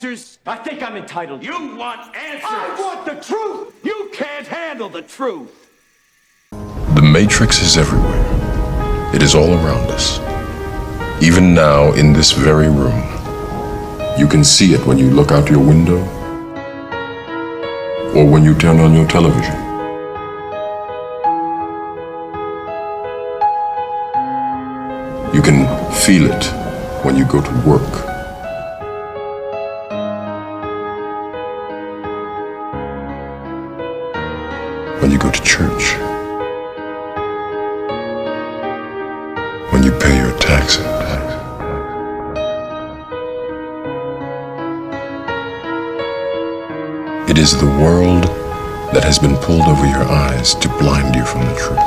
I think I'm entitled. You want answers! I want the truth! You can't handle the truth! The Matrix is everywhere. It is all around us. Even now, in this very room. You can see it when you look out your window or when you turn on your television. You can feel it when you go to work. When you go to church. When you pay your taxes. It is the world that has been pulled over your eyes to blind you from the truth.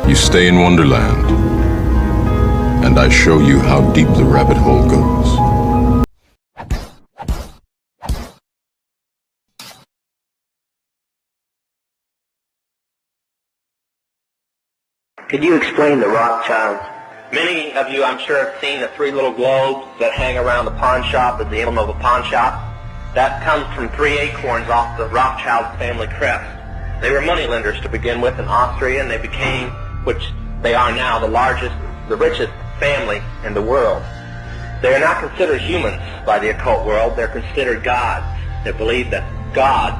You stay in Wonderland, and I show you how deep the rabbit hole goes. Could you explain the Rothschilds? Many of you, I'm sure, have seen the three little globes that hang around the pawn shop as the emblem of a pawn shop. That comes from three acorns off the Rothschild family crest. They were moneylenders to begin with in Austria, and they became, which they are now, the richest family in the world. They are not considered humans by the occult world. They're considered gods. They believe that gods,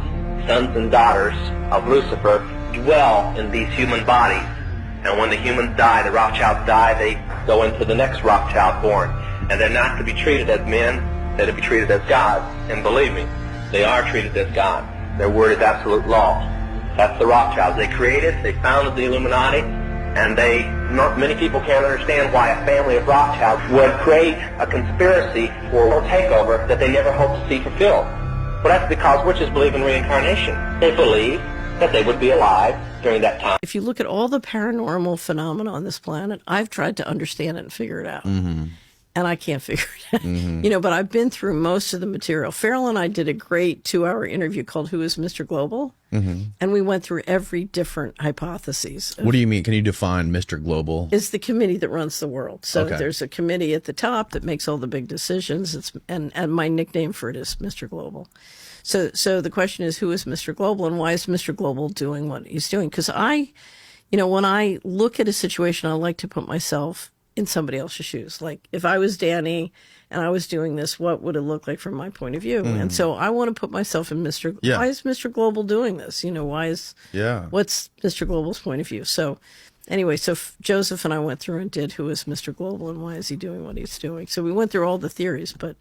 sons and daughters of Lucifer, dwell in these human bodies. And when the humans die, the Rothschilds die, they go into the next Rothschild born. And they're not to be treated as men, they're to be treated as gods. And believe me, they are treated as gods. Their word is absolute law. That's the Rothschilds. They founded the Illuminati, and many people can't understand why a family of Rothschilds would create a conspiracy for a takeover that they never hoped to see fulfilled. Well, that's because witches believe in reincarnation. They believe that they would be alive during that time. If you look at all the paranormal phenomena on this planet, I've tried to understand it and figure it out. Mm-hmm. And I can't figure it out. Mm-hmm. But I've been through most of the material. Farrell and I did a great 2-hour interview called Who is Mr. Global? Mm-hmm. And we went through every different hypotheses. What do you mean? Can you define Mr. Global? It's the committee that runs the world. So There's a committee at the top that makes all the big decisions. And my nickname for it is Mr. Global. So the question is, who is Mr. Global, and why is Mr. Global doing what he's doing? Because when I look at a situation, I like to put myself in somebody else's shoes. Like, if I was Danny and I was doing this, what would it look like from my point of view? And so I want to put myself in why is Mr. Global doing this? What's Mr. Global's point of view? So anyway, Joseph and I went through and did Who is Mr. Global and why is he doing what he's doing? So we went through all the theories, but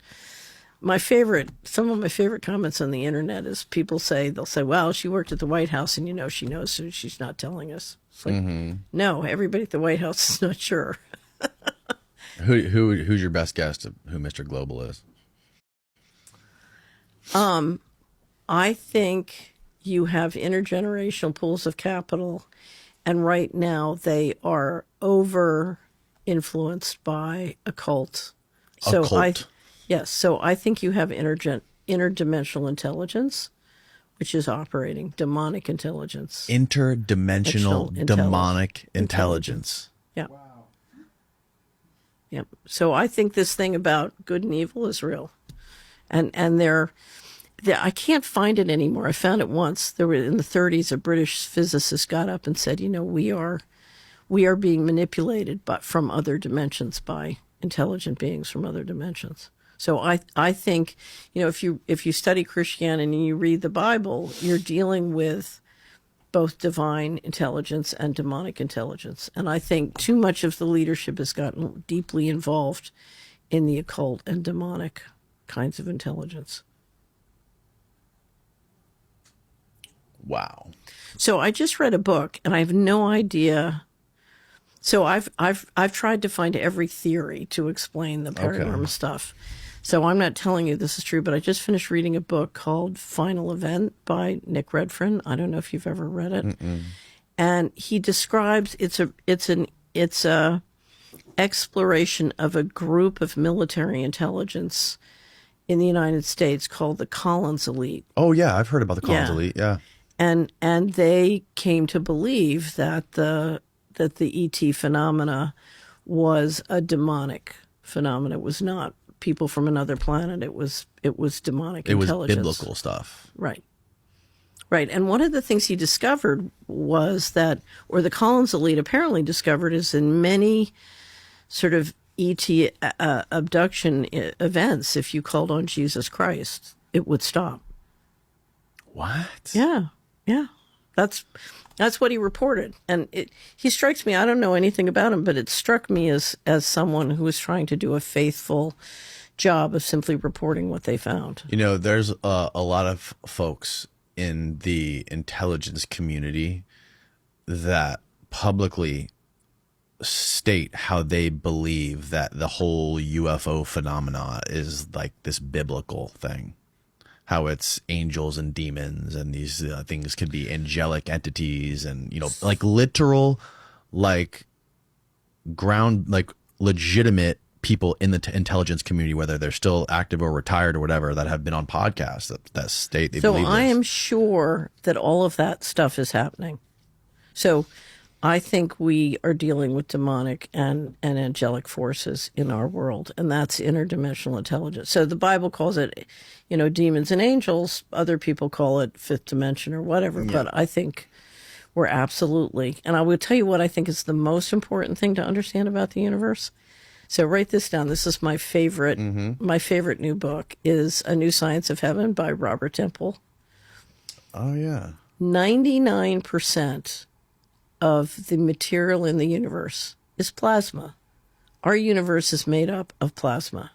some of my favorite comments on the internet is they'll say, well, she worked at the White House and she knows, so she's not telling us. It's like, no, everybody at the White House is not sure. Who's your best guess of who Mr. Global is? I think you have intergenerational pools of capital, and right now they are over influenced by occult. So I think you have interdimensional intelligence, which is operating demonic intelligence. Interdimensional demonic intelligence. Yeah. Wow. Yep. So I think this thing about good and evil is real, and I can't find it anymore. I found it once. There were in the 1930s, a British physicist got up and said, we are being manipulated, but from other dimensions by intelligent beings from other dimensions. So I think, if you study Christianity and you read the Bible, you're dealing with both divine intelligence and demonic intelligence. And I think too much of the leadership has gotten deeply involved in the occult and demonic kinds of intelligence. Wow. So I just read a book, and I have no idea. So I've tried to find every theory to explain the paranormal stuff. So I'm not telling you this is true, but I just finished reading a book called Final Event by Nick Redfern. I don't know if you've ever read it. Mm-mm. And he describes it's a exploration of a group of military intelligence in the United States called the Collins Elite. Oh yeah, I've heard about the Collins Elite. Yeah. And they came to believe that the ET phenomena was a demonic phenomena. It was not people from another planet. It was demonic intelligence. It was biblical stuff. Right. Right. And one of the things he discovered was that, or the Collins elite apparently discovered, is in many sort of ET abduction events, if you called on Jesus Christ, it would stop. What? Yeah. Yeah. That's what he reported. And he strikes me, I don't know anything about him, but it struck me as someone who was trying to do a faithful job of simply reporting what they found. You know, there's a lot of folks in the intelligence community that publicly state how they believe that the whole UFO phenomena is like this biblical thing, how it's angels and demons, and these things could be angelic entities, and, you know, like literal, like ground, like legitimate people in the intelligence community, whether they're still active or retired or whatever, that have been on podcasts that state they believe this. So I am sure that all of that stuff is happening. So I think we are dealing with demonic and angelic forces in our world, and that's interdimensional intelligence. So the Bible calls it, you know, demons and angels. Other people call it fifth dimension or whatever, but I think we're absolutely, and I will tell you what I think is the most important thing to understand about the universe. So write this down. This is my favorite. My favorite new book is A New Science of Heaven by Robert Temple. Oh, yeah. 99% of the material in the universe is plasma. Our universe is made up of plasma.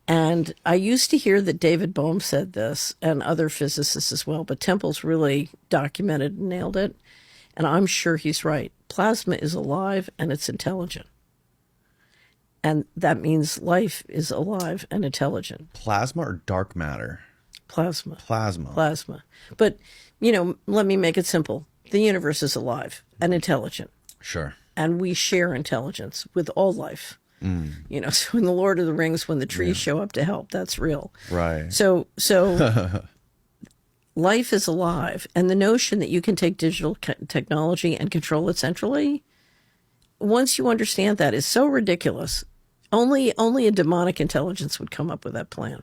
And I used to hear that David Bohm said this, and other physicists as well, but Temple's really documented and nailed it. And I'm sure he's right. Plasma is alive and it's intelligent. And that means life is alive and intelligent. Plasma or dark matter? Plasma. Plasma. Plasma. But, you know, let me make it simple. The universe is alive and intelligent. Sure. And we share intelligence with all life. You know, so in The Lord of the Rings, when the trees show up to help, that's real. Right. So life is alive. And the notion that you can take digital technology and control it centrally, once you understand that, is so ridiculous. Only a demonic intelligence would come up with that plan.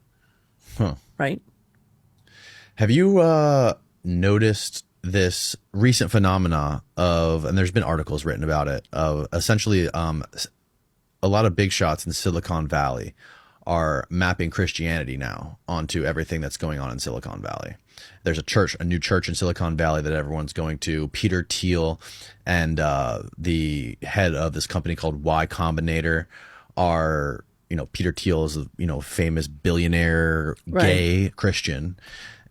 Huh. Right? Have you noticed this recent phenomena of, and there's been articles written about it, of essentially a lot of big shots in Silicon Valley are mapping Christianity now onto everything that's going on in Silicon Valley. There's a new church in Silicon Valley that everyone's going to. Peter Thiel and the head of this company called Y Combinator are, you know, Peter Thiel is a, you know, famous billionaire gay Christian,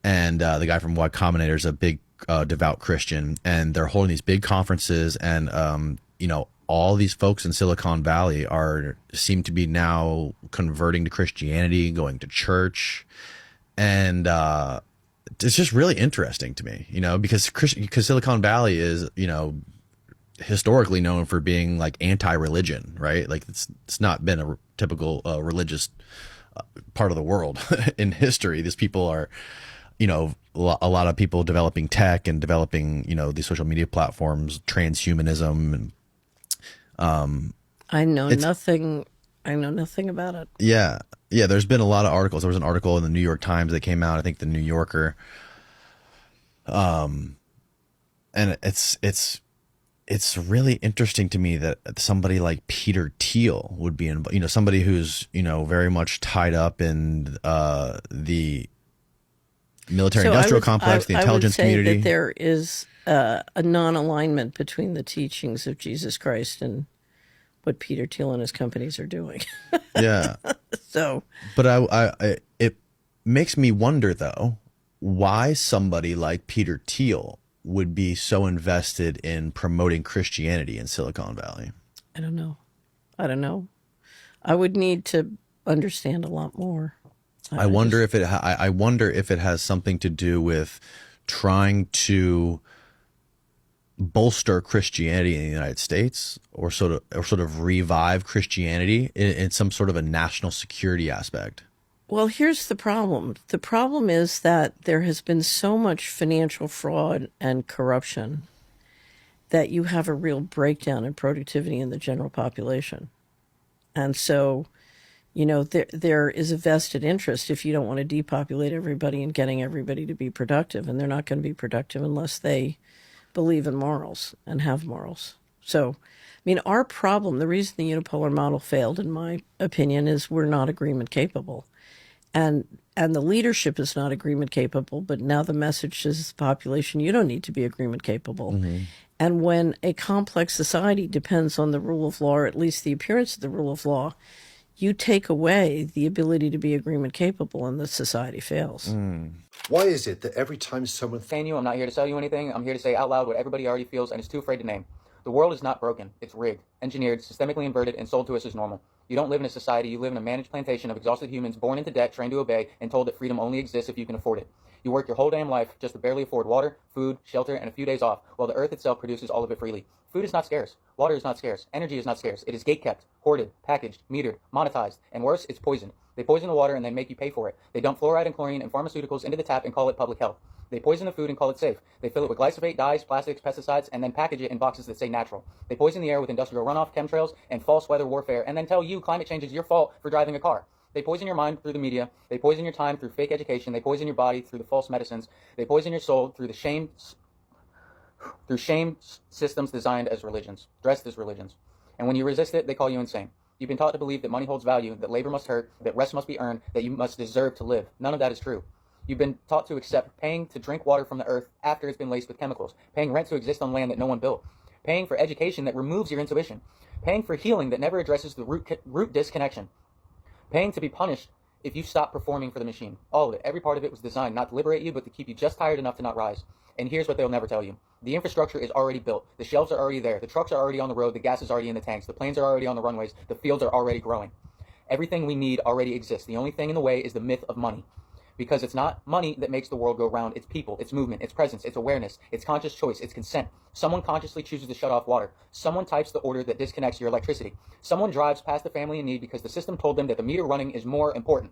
and the guy from Y Combinator is a big devout Christian, and they're holding these big conferences, and you know, all these folks in Silicon Valley seem to be now converting to Christianity, going to church, and it's just really interesting to me, you know, because Silicon Valley is, you know, historically known for being like anti-religion, right? Like it's not been a typical religious part of the world in history. These people are, you know, a lot of people developing tech and developing, you know, these social media platforms, transhumanism, and I know nothing about it. Yeah. Yeah. There's been a lot of articles. There was an article in the New York Times that came out, I think the New Yorker. And it's really interesting to me that somebody like Peter Thiel would be you know, somebody who's, you know, very much tied up in the military industrial complex, the intelligence community. I would say that there is a non-alignment between the teachings of Jesus Christ and what Peter Thiel and his companies are doing. Yeah. So, but it makes me wonder though, why somebody like Peter Thiel would be so invested in promoting Christianity in Silicon Valley. I don't know. I would need to understand a lot more. I wonder if it has something to do with trying to bolster Christianity in the United States, or sort of revive Christianity in some sort of a national security aspect. Well, here's the problem. The problem is that there has been so much financial fraud and corruption that you have a real breakdown in productivity in the general population. And so there is a vested interest if you don't want to depopulate everybody and getting everybody to be productive, and they're not going to be productive unless they believe in morals and have morals. So, our problem, the reason the unipolar model failed, in my opinion, is we're not agreement capable. And the leadership is not agreement capable, but now the message is the population, you don't need to be agreement capable. Mm-hmm. And when a complex society depends on the rule of law, or at least the appearance of the rule of law, you take away the ability to be agreement capable, and the society fails. Why is it that every time someone... Saying you, I'm not here to sell you anything. I'm here to say out loud what everybody already feels and is too afraid to name. The world is not broken. It's rigged, engineered, systemically inverted, and sold to us as normal. You don't live in a society. You live in a managed plantation of exhausted humans born into debt, trained to obey, and told that freedom only exists if you can afford it. You work your whole damn life just to barely afford water, food, shelter, and a few days off, while the earth itself produces all of it freely. Food is not scarce. Water is not scarce. Energy is not scarce. It is gate-kept, hoarded, packaged, metered, monetized, and worse, it's poisoned. They poison the water and then make you pay for it. They dump fluoride and chlorine and pharmaceuticals into the tap and call it public health. They poison the food and call it safe. They fill it with glyphosate, dyes, plastics, pesticides, and then package it in boxes that say natural. They poison the air with industrial runoff, chemtrails, and false weather warfare, and then tell you climate change is your fault for driving a car. They poison your mind through the media. They poison your time through fake education. They poison your body through the false medicines. They poison your soul through shame systems designed as religions, dressed as religions. And when you resist it, they call you insane. You've been taught to believe that money holds value, that labor must hurt, that rest must be earned, that you must deserve to live. None of that is true. You've been taught to accept paying to drink water from the earth after it's been laced with chemicals, paying rent to exist on land that no one built, paying for education that removes your intuition, paying for healing that never addresses the root disconnection, paying to be punished if you stop performing for the machine. All of it, every part of it was designed not to liberate you, but to keep you just tired enough to not rise. And here's what they'll never tell you. The infrastructure is already built. The shelves are already there. The trucks are already on the road. The gas is already in the tanks. The planes are already on the runways. The fields are already growing. Everything we need already exists. The only thing in the way is the myth of money. Because it's not money that makes the world go round. It's people, it's movement, it's presence, it's awareness, it's conscious choice, it's consent. Someone consciously chooses to shut off water. Someone types the order that disconnects your electricity. Someone drives past the family in need because the system told them that the meter running is more important.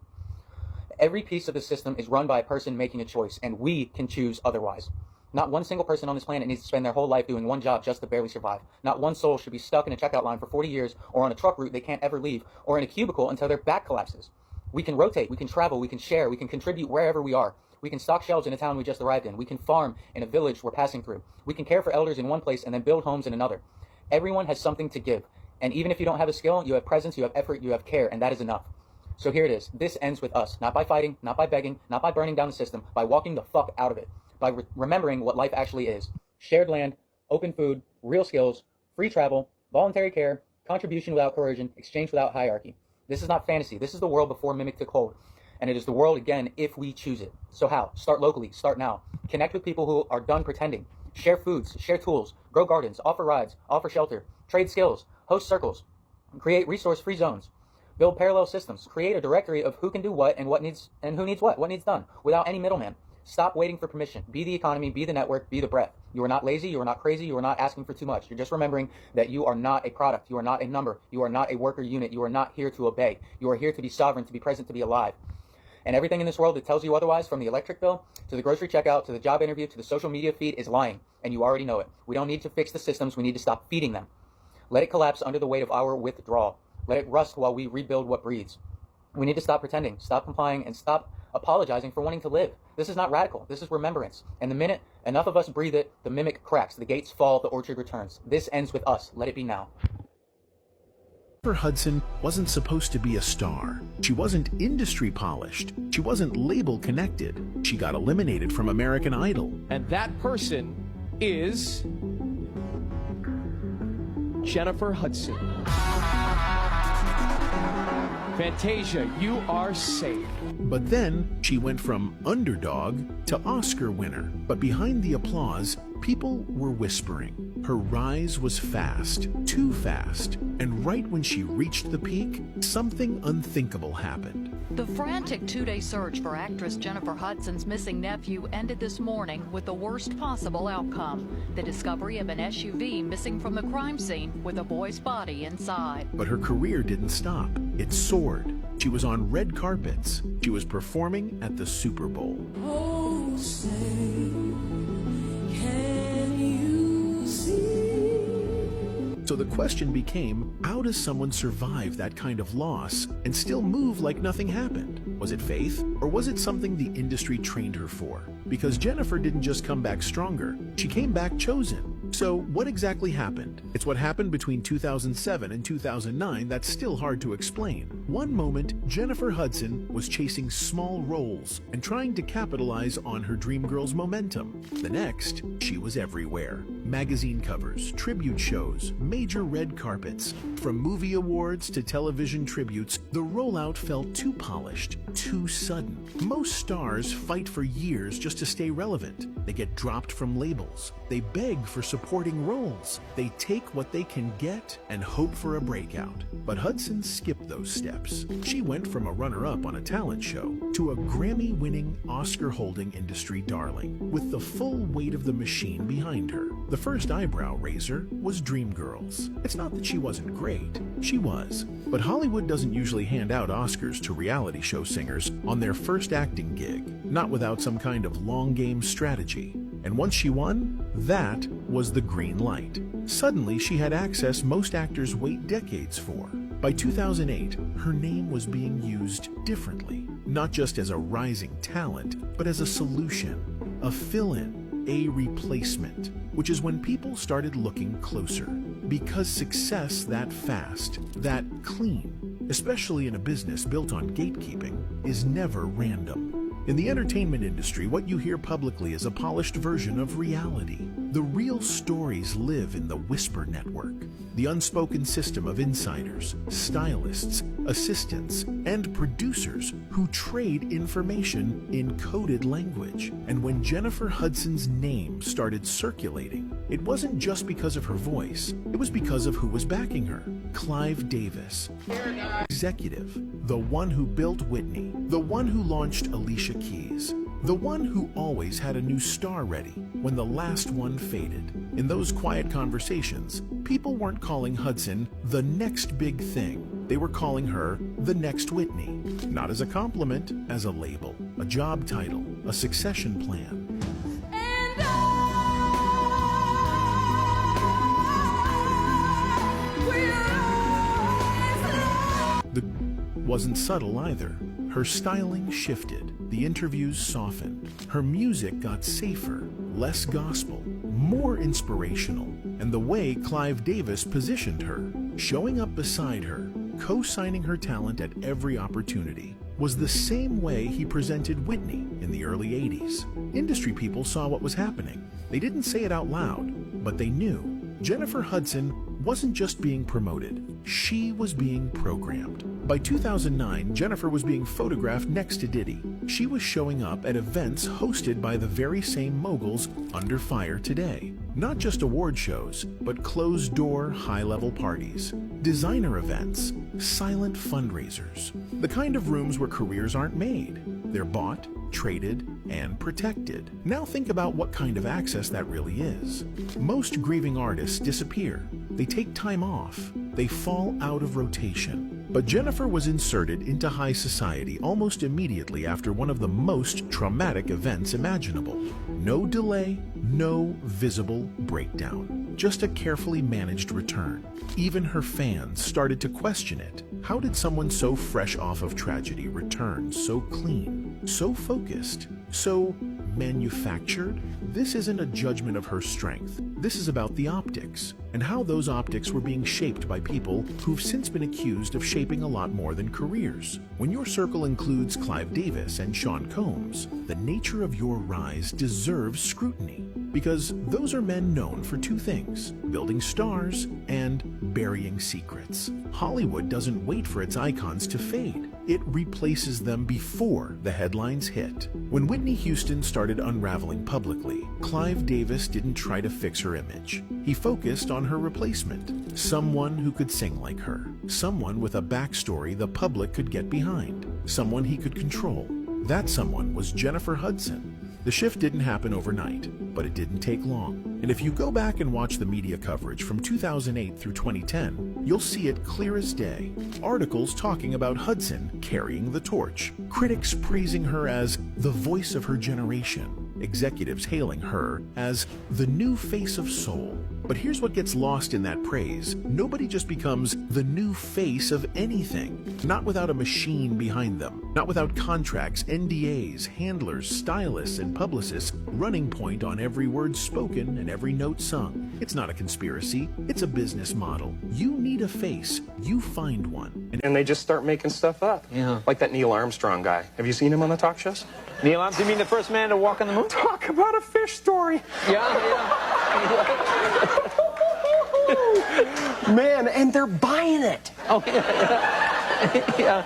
Every piece of the system is run by a person making a choice, and we can choose otherwise. Not one single person on this planet needs to spend their whole life doing one job just to barely survive. Not one soul should be stuck in a checkout line for 40 years, or on a truck route they can't ever leave, or in a cubicle until their back collapses. We can rotate, we can travel, we can share, we can contribute wherever we are. We can stock shelves in a town we just arrived in. We can farm in a village we're passing through. We can care for elders in one place and then build homes in another. Everyone has something to give. And even if you don't have a skill, you have presence, you have effort, you have care, and that is enough. So here it is. This ends with us. Not by fighting, not by begging, not by burning down the system, by walking the fuck out of it. By remembering what life actually is. Shared land, open food, real skills, free travel, voluntary care, contribution without coercion, exchange without hierarchy. This is not fantasy. This is the world before Mimic took hold. And it is the world again if we choose it. So how? Start locally. Start now. Connect with people who are done pretending. Share foods. Share tools. Grow gardens. Offer rides. Offer shelter. Trade skills. Host circles. Create resource-free zones. Build parallel systems. Create a directory of who can do what and who needs what needs done, without any middleman. Stop waiting for permission. Be the economy, be the network, be the breath. You are not lazy, you are not crazy, you are not asking for too much. You're just remembering that you are not a product, you are not a number, you are not a worker unit, you are not here to obey. You are here to be sovereign, to be present, to be alive. And everything in this world that tells you otherwise, from the electric bill, to the grocery checkout, to the job interview, to the social media feed, is lying. And you already know it. We don't need to fix the systems, we need to stop feeding them. Let it collapse under the weight of our withdrawal. Let it rust while we rebuild what breathes. We need to stop pretending, stop complying, and stop apologizing for wanting to live. This is not radical. This is remembrance. And the minute enough of us breathe it, the mimic cracks, the gates fall, the orchard returns. This ends with us. Let it be now. Jennifer Hudson wasn't supposed to be a star. She wasn't industry polished. She wasn't label connected. She got eliminated from American Idol. And that person is Jennifer Hudson. Fantasia, you are safe. But then she went from underdog to Oscar winner. But behind the applause, people were whispering. Her rise was fast, too fast. And right when she reached the peak, something unthinkable happened. The frantic two-day search for actress Jennifer Hudson's missing nephew ended this morning with the worst possible outcome: the discovery of an SUV missing from the crime scene with a boy's body inside. But her career didn't stop. It soared. She was on red carpets. She was performing at the Super Bowl. Oh, say, can you see? So the question became, how does someone survive that kind of loss and still move like nothing happened? Was it faith, or was it something the industry trained her for? Because Jennifer didn't just come back stronger, she came back chosen. So what exactly happened? It's what happened between 2007 and 2009 that's still hard to explain. One moment, Jennifer Hudson was chasing small roles and trying to capitalize on her dream girl's momentum. The next, she was everywhere. Magazine covers, tribute shows, major red carpets. From movie awards to television tributes, the rollout felt too polished, too sudden. Most stars fight for years just to stay relevant. They get dropped from labels. They beg for supporting roles. They take what they can get and hope for a breakout. But Hudson skipped those steps. She went from a runner-up on a talent show to a Grammy-winning, Oscar-holding industry darling, with the full weight of the machine behind her. The first eyebrow raiser was Dreamgirls. It's not that she wasn't great. She was. But Hollywood doesn't usually hand out Oscars to reality show singers on their first acting gig, not without some kind of long-game strategy. And once she won, that was the green light. Suddenly, she had access most actors wait decades for. By 2008, her name was being used differently, not just as a rising talent, but as a solution, a fill-in, a replacement, which is when people started looking closer. Because success that fast, that clean, especially in a business built on gatekeeping, is never random. In the entertainment industry, what you hear publicly is a polished version of reality. The real stories live in the whisper network, the unspoken system of insiders, stylists, assistants, and producers who trade information in coded language. And when Jennifer Hudson's name started circulating, it wasn't just because of her voice, it was because of who was backing her. Clive Davis, executive, the one who built Whitney, the one who launched Alicia Keys, the one who always had a new star ready when the last one faded. In those quiet conversations, people weren't calling Hudson the next big thing. They were calling her the next Whitney. Not as a compliment, as a label, a job title, a succession plan. Wasn't subtle either. Her styling shifted, the interviews softened, her music got safer, less gospel, more inspirational, and the way Clive Davis positioned her, showing up beside her, co-signing her talent at every opportunity, was the same way he presented Whitney in the early 80s. Industry people saw what was happening. They didn't say it out loud, but they knew. Jennifer Hudson wasn't just being promoted, she was being programmed. By 2009, Jennifer was being photographed next to Diddy. She was showing up at events hosted by the very same moguls under fire today. Not just award shows, but closed-door, high-level parties, designer events, silent fundraisers, the kind of rooms where careers aren't made. They're bought, traded, and protected. Now think about what kind of access that really is. Most grieving artists disappear. They take time off. They fall out of rotation. But Jennifer was inserted into high society almost immediately after one of the most traumatic events imaginable. No delay, no visible breakdown, just a carefully managed return. Even her fans started to question it. How did someone so fresh off of tragedy return so clean, so focused, so manufactured? This isn't a judgment of her strength. This is about the optics, and how those optics were being shaped by people who've since been accused of shaping a lot more than careers. When your circle includes Clive Davis and Sean Combs, the nature of your rise deserves scrutiny, because those are men known for two things: building stars and burying secrets. Hollywood doesn't wait for its icons to fade. It replaces them before the headlines hit. When Whitney Houston started unraveling publicly, Clive Davis didn't try to fix her image. He focused on her replacement, someone who could sing like her, someone with a backstory the public could get behind, someone he could control. That someone was Jennifer Hudson. The shift didn't happen overnight, but it didn't take long. And if you go back and watch the media coverage from 2008 through 2010, you'll see it clear as day. Articles talking about Hudson carrying the torch, critics praising her as the voice of her generation, executives hailing her as the new face of soul. But here's what gets lost in that praise. Nobody just becomes the new face of anything. Not without a machine behind them. Not without contracts, NDAs, handlers, stylists, and publicists running point on every word spoken and every note sung. It's not a conspiracy. It's a business model. You need a face. You find one. And they just start making stuff up. Yeah. Like that Neil Armstrong guy. Have you seen him on the talk shows? Neil Armstrong, you mean the first man to walk on the moon? Talk about a fish story. Yeah. Man, and they're buying it. Oh, yeah.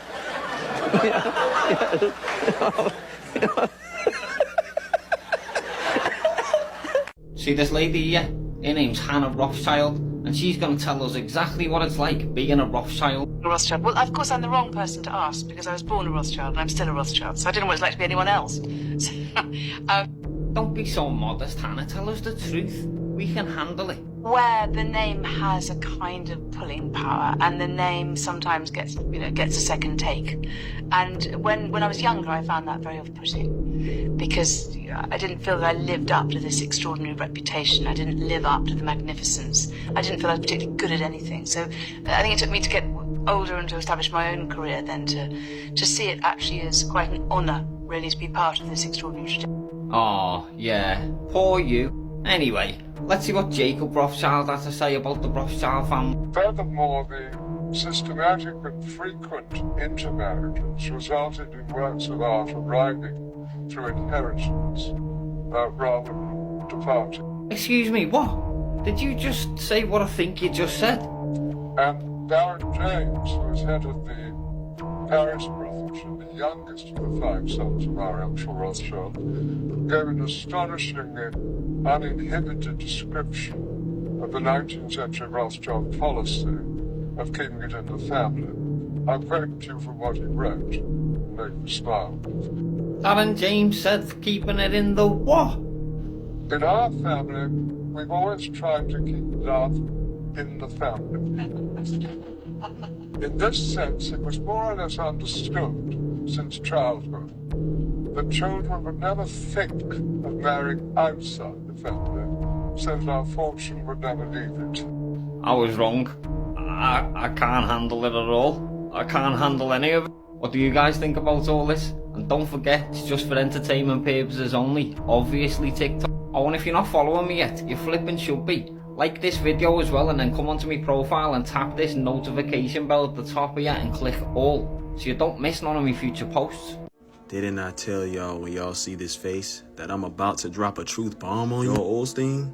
See this lady here? Her name's Hannah Rothschild, and she's going to tell us exactly what it's like being a Rothschild. Rothschild? Well, of course, I'm the wrong person to ask, because I was born a Rothschild, and I'm still a Rothschild, so I don't know what it's like to be anyone else. So, Don't be so modest, Hannah. Tell us the truth. We can handle it. where the name has a kind of pulling power, and the name sometimes gets a second take. And when I was younger, I found that very off-putting, because I didn't feel that I lived up to this extraordinary reputation. I didn't live up to the magnificence. I didn't feel I was particularly good at anything. So I think it took me to get older and to establish my own career then to see it actually as quite an honour, really, to be part of this extraordinary tradition. Oh, yeah. Poor you. Anyway, let's see what Jacob Rothschild had to say about the Rothschild family. Furthermore, the systematic and frequent intermarriages resulted in works of art arriving through inheritance rather than departing. Excuse me, what? Did you just say what I think you just said? And Baron James, who was head of the Paris brothels and the youngest of the 5 sons of our actual Rothschild, gave an astonishingly uninhibited description of the 19th century Rothschild policy of keeping it in the family. I thank you for what he wrote. Make me smile. Baron James said keeping it in the what? In our family, we've always tried to keep love in the family. In this sense, it was more or less understood since childhood that children would never think of marrying outside the family, so that our fortune would never leave it. I was wrong. I can't handle it at all. I can't handle any of it. What do you guys think about all this? And don't forget, it's just for entertainment purposes only. Obviously TikTok. Oh, and if you're not following me yet, you flipping should be. Like this video as well, and then come onto my profile and tap this notification bell at the top of you and click all, so you don't miss none of my future posts. Didn't I tell y'all when y'all see this face that I'm about to drop a truth bomb on your Olstein?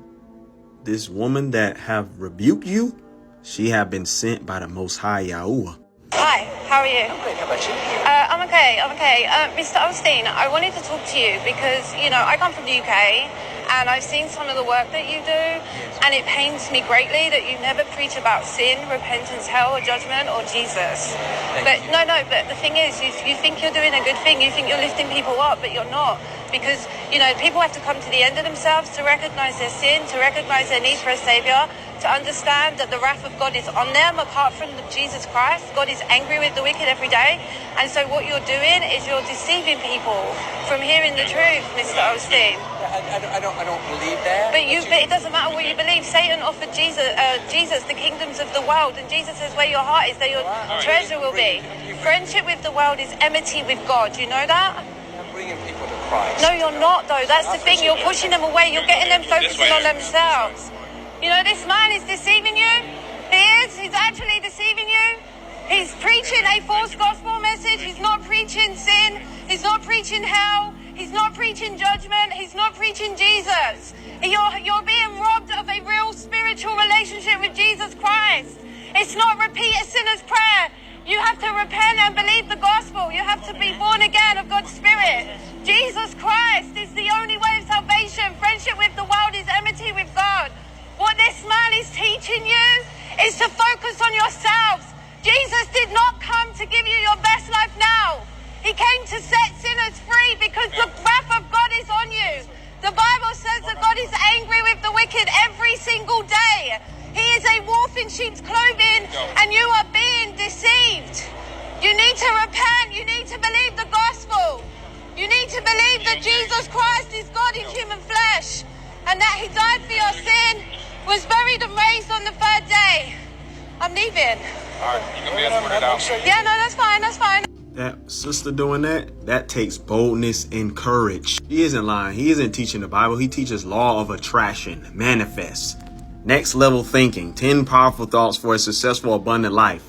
This woman that have rebuked you, she have been sent by the Most High Yahuwah. Hi, how are you? I'm great, how about you? I'm okay. Mr. Olstein, I wanted to talk to you because, I come from the UK and I've seen some of the work that you do, and it pains me greatly that you never preach about sin, repentance, hell, or judgment, or Jesus. But the thing is, you think you're doing a good thing, you think you're lifting people up, but you're not. Because, people have to come to the end of themselves to recognize their sin, to recognize their need for a savior, to understand that the wrath of God is on them apart from Jesus Christ. God is angry with the wicked every day. And so what you're doing is you're deceiving people from hearing the truth, Mr. Olstein. I don't believe that. But it doesn't matter what you believe. Satan offered Jesus the kingdoms of the world, and Jesus says where your heart is, there your treasure will be. Friendship with the world is enmity with God. Do you know that? I'm bringing people to Christ. No, you're not, though. That's the thing. You're pushing them away. You're getting them focusing on themselves. This man is deceiving you. He is. He's actually deceiving you. He's preaching a false gospel message. He's not preaching sin. He's not preaching hell. He's not preaching judgment. He's not preaching Jesus. You're being robbed of a real spiritual relationship with Jesus Christ. It's not repeat a sinner's prayer. You have to repent and believe the gospel. You have to be born again of God's Spirit. Jesus Christ is the only way of salvation. Friendship with the world is enmity with God. What this man is teaching you is to focus on yourselves. Jesus did not come to give you your best life now. He came to set sinners free because the wrath of God is on you. The Bible says that God is angry with the wicked every single day. He is a wolf in sheep's clothing, and you are being deceived. You need to repent. You need to believe the gospel. You need to believe that Jesus Christ is God in human flesh, and that he died for your sin, was buried and raised on the third day. I'm leaving. All right, you can be escorted out. Yeah, no, that's fine, that's fine. That sister doing that takes boldness and courage. He isn't lying. He isn't teaching the Bible. He teaches law of attraction, manifest, next level thinking, 10 powerful thoughts for a successful, abundant life.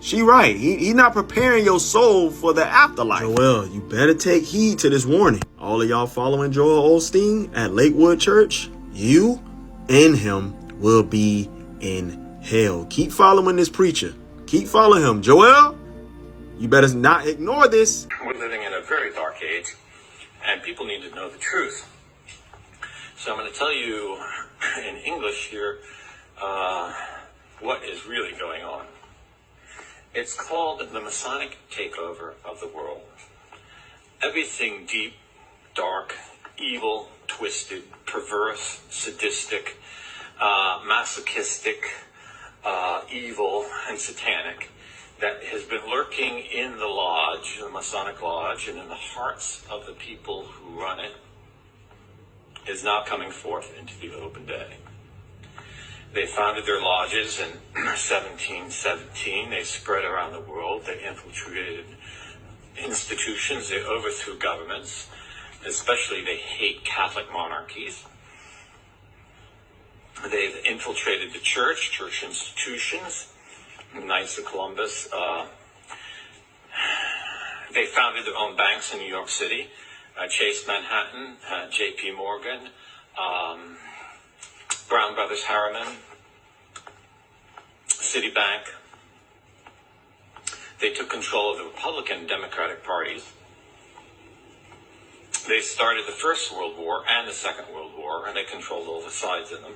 She right. He not preparing your soul for the afterlife. Joel, you better take heed to this warning. All of y'all following Joel Osteen at Lakewood Church, you and him will be in hell. Keep following this preacher. Keep following him. Joel, you better not ignore this. We're living in a very dark age, and people need to know the truth. So I'm going to tell you in English here what is really going on. It's called the Masonic takeover of the world. Everything deep, dark, evil, twisted, perverse, sadistic, masochistic, evil, and satanic that has been lurking in the lodge, the Masonic lodge, and in the hearts of the people who run it, is now coming forth into the open day. They founded their lodges in 1717. They spread around the world. They infiltrated institutions. They overthrew governments. Especially, they hate Catholic monarchies. They've infiltrated the church institutions. Knights of Columbus. They founded their own banks in New York City. Chase Manhattan, J.P. Morgan, Brown Brothers Harriman, Citibank. They took control of the Republican and Democratic parties. They started the First World War and the Second World War, and they controlled all the sides in them.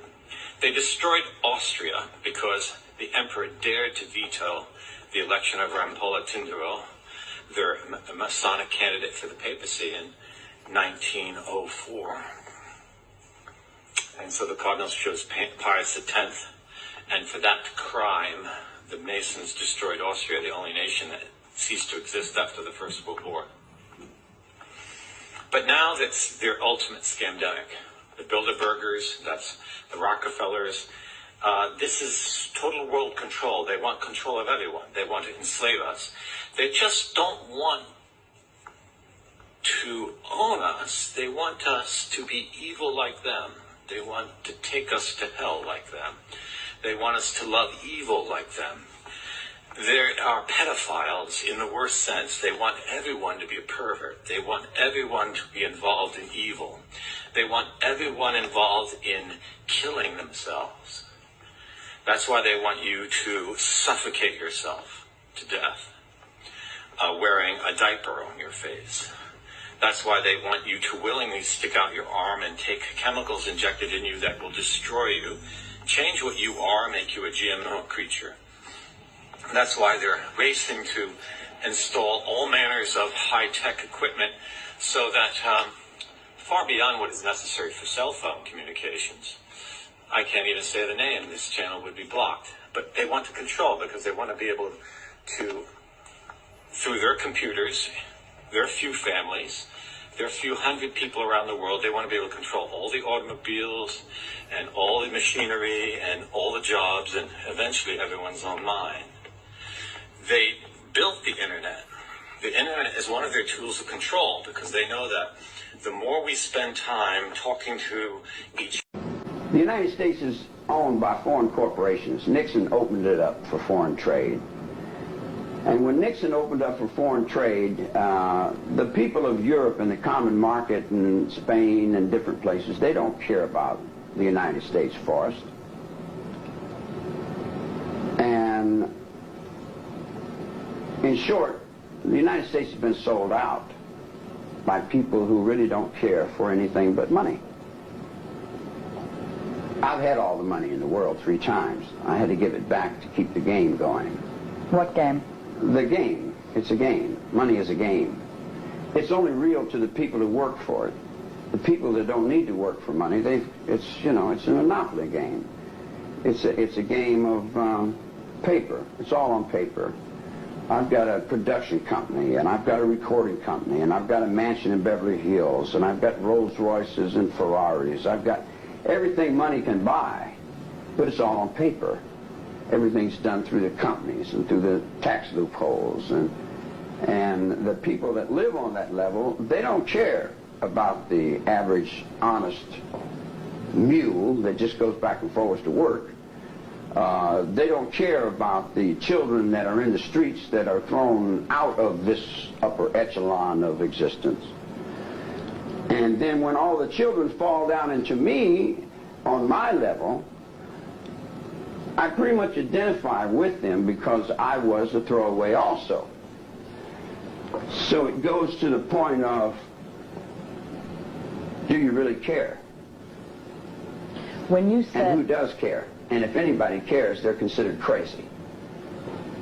They destroyed Austria because the emperor dared to veto the election of Rampolla Tindaro, their Masonic candidate for the papacy, in 1904. And so the cardinals chose Pius X, and for that crime, the Masons destroyed Austria, the only nation that ceased to exist after the First World War. But now that's their ultimate scamdemic. The Bilderbergers, that's the Rockefellers. This is total world control. They want control of everyone. They want to enslave us. They just don't want to own us. They want us to be evil like them. They want to take us to hell like them. They want us to love evil like them. They are pedophiles in the worst sense. They want everyone to be a pervert. They want everyone to be involved in evil. They want everyone involved in killing themselves. That's why they want you to suffocate yourself to death, wearing a diaper on your face. That's why they want you to willingly stick out your arm and take chemicals injected in you that will destroy you, change what you are, make you a GMO creature. That's why they're racing to install all manners of high-tech equipment so that far beyond what is necessary for cell phone communications. I can't even say the name. This channel would be blocked. But they want to control because they want to be able to, through their computers, their few families, their few hundred people around the world, they want to be able to control all the automobiles and all the machinery and all the jobs and eventually everyone's own mind. They built the internet. The internet is one of their tools of control because they know that the more we spend time talking to each other. The United States is owned by foreign corporations. Nixon opened it up for foreign trade. And when Nixon opened up for foreign trade, the people of Europe and the common market and Spain and different places, they don't care about the United States forest. And in short, the United States has been sold out by people who really don't care for anything but money. I've had all the money in the world 3 times. I had to give it back to keep the game going. What game? The game. It's a game. Money is a game. It's only real to the people who work for it. The people that don't need to work for money, it's a monopoly game. It's a game of paper. It's all on paper. I've got a production company, and I've got a recording company, and I've got a mansion in Beverly Hills, and I've got Rolls Royces and Ferraris. I've got everything money can buy. but it's all on paper. Everything's done through the companies and through the tax loopholes, and the people that live on that level, they don't care about the average honest mule that just goes back and forwards to work. They don't care about the children that are in the streets that are thrown out of this upper echelon of existence. And then when all the children fall down into me on my level, I pretty much identify with them because I was a throwaway also. So it goes to the point of, do you really care? When you said... And who does care? And if anybody cares, they're considered crazy.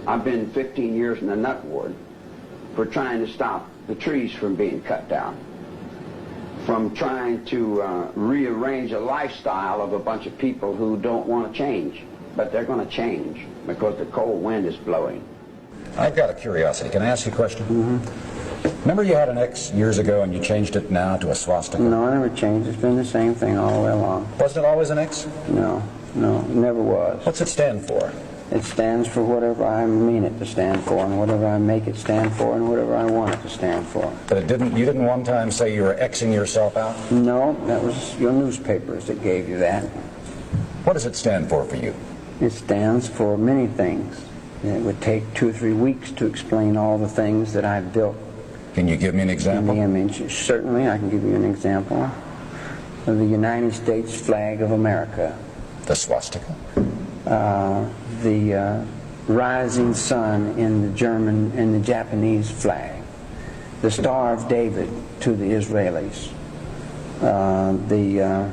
I've been 15 years in the nut ward for trying to stop the trees from being cut down, from trying to rearrange a lifestyle of a bunch of people who don't want to change. But they're going to change because the cold wind is blowing. I've got a curiosity. Can I ask you a question? Mm-hmm. Remember you had an X years ago and you changed it now to a swastika? No, I never changed. It's been the same thing all the way along. Wasn't it always an X? No, it never was. What's it stand for? It stands for whatever I mean it to stand for, and whatever I make it stand for, and whatever I want it to stand for. But you didn't one time say you were Xing yourself out? No, that was your newspapers that gave you that. What does it stand for you? It stands for many things. It would take 2 or 3 weeks to explain all the things that I've built. Can you give me an example? In the image. Certainly, I can give you an example of the United States flag of America. The swastika? The rising sun in the Japanese flag. The Star of David to the Israelis. The